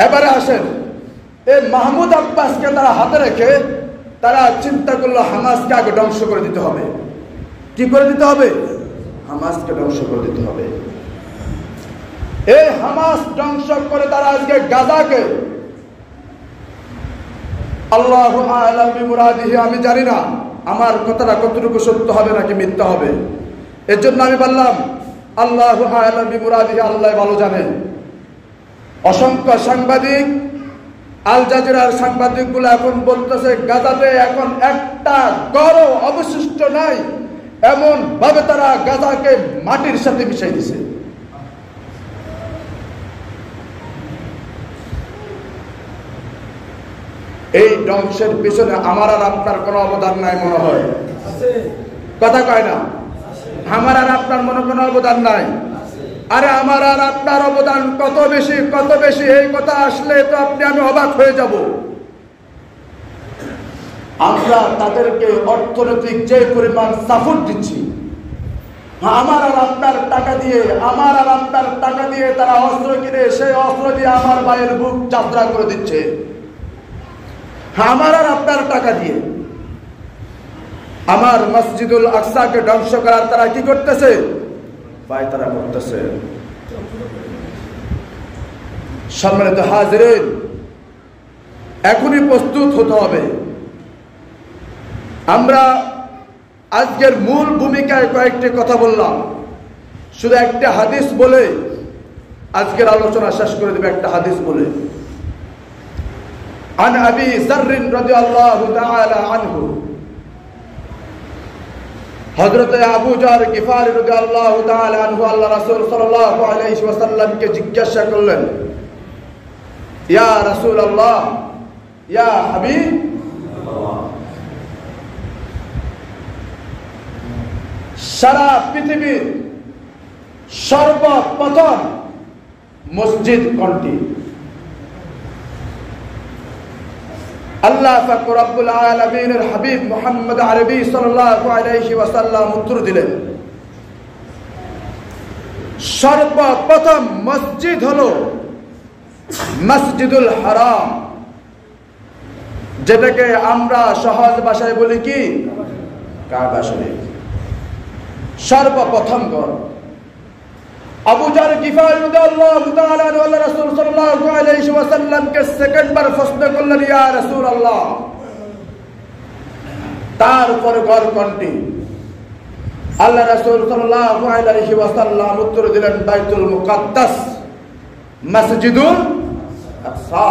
এবারে আসেন, এই মাহমুদ আব্বাসকে তারা হাতে রেখে তারা চিন্তা করলো হামাসকে আগে ধ্বংস করে দিতে হবে। কি করে দিতে হবে? হামাসকে ধ্বংস করে দিতে হবে। এই হামাস ধ্বংস করে তারা আজকে গাজাকে, আল্লাহু আ'লাম বিমুরাদিহি, আমি জানি না আমার কথাটা কতটুকু সত্য হবে নাকি মিথ্যা হবে। এর জন্য আমি বললাম আল্লাহু আ'লাম বিমুরাদিহি, আল্লাহ ভালো জানেন। অসংখ্য সাংবাদিক, আল জাজিরার সাংবাদিকগুলো এখন বলতেছে গাজাতে এখন একটা গড়ও অবশিষ্ট নাই, এমন ভাবে তারা গাজাকে মাটির সাথে মিশাই দিছে। এই ধ্বংসের পিছনে আমার আর আপনার কোনো অবদান নাই মনে হয়, কথা কয় না? আমার আর আপনার মনে কোনো অবদান নাই। আরে আমার আর আপনার অবদান কত বেশি, কত বেশি, এই কথা আসলে তো আপনি আমি অবাক হয়ে যাব। আমরা তাদেরকে অর্থনৈতিক যে পরিমাণ সাপোর্ট দিচ্ছি, আমার আর আপনার টাকা দিয়ে, আমার আর আপনার টাকা দিয়ে তারা অস্ত্র কিনে সেই অস্ত্র দিয়ে আমার ভাইয়ের বুক যাত্রা করে দিচ্ছে। আমার আর আপনার টাকা দিয়ে আমার মসজিদুল আকসাকে ধ্বংস করার তারা কি করতেছে? ভাই তারা করতেছে। সম্মানিত হাজিরিন, এখনই প্রস্তুত হতে হবে। আমরা আজকের মূল ভূমিকায় কয়েকটি কথা বললাম, শুধু একটা হাদিস বলে আজকের আলোচনা শেষ করে দেবে। একটা হাদিস বলে, আন আবি যর রাদিয়াল্লাহু তাআলা আনহু, হযরত আবু যর গিফারি রাদিয়াল্লাহু তাআলা আনহু আল্লাহ রাসূল সাল্লাল্লাহু আলাইহি ওয়াসাল্লামকে জিজ্ঞাসা করলেন, ইয়া রাসূলুল্লাহ, ইয়া হাবিবাল্লাহ, সারা পৃথিবীর সর্বপ্রথম মসজিদ কোনটি? আল্লাহ পাক রব্বুল আলামিনের হাবিব মুহাম্মদ আরবি সাল্লাল্লাহু আলাইহি ওয়াসাল্লাম উত্তর দিলেন, সর্বপ্রথম মসজিদ হলো মসজিদুল হারাম, যেটাকে আমরা সহজ ভাষায় বলি কি? কাবা শরীফ। সর্বপ্রথম ঘর। আবু যর গিফারি রাদিয়াল্লাহু তাআলা আনহু আল্লাহ রাসূল সাল্লাল্লাহু আলাইহি ওয়াসাল্লামকে সেকেন্ডবার প্রশ্ন করলেন, ইয়া রাসূলুল্লাহ, তারপরে ঘর কোনটি? আল্লাহ রাসূল সাল্লাল্লাহু আলাইহি ওয়াসাল্লাম উত্তর দিলেন, বাইতুল মুকাদ্দাস, মসজিদুল আকসা।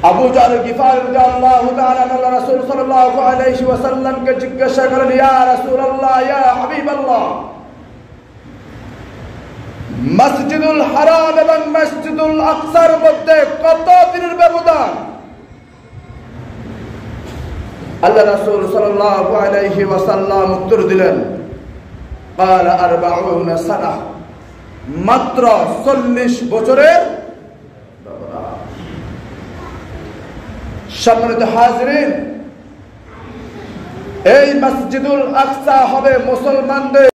আবু যর গিফারি রাদিয়াল্লাহু তাআলা আল্লাহ রাসূল সাল্লাল্লাহু আলাইহি ওয়াসাল্লামকে জিজ্ঞাসা করলেন, ইয়া রাসূলুল্লাহ, ইয়া হাবিবাল্লাহ, মসজিদুল হারাম এবং মসজিদুল আকসার মধ্যে কত দিনের ব্যবধান? আল্লাহ রাসূল সাল্লাল্লাহু আলাইহি ওয়াসাল্লাম উত্তর দিলেন, ক্বালা 40 সানাহ, মাত্র 40 বছরের ব্যবধান। সম্মানিত হাজিরিন, এই মসজিদুল আকসা হবে মুসলমানদের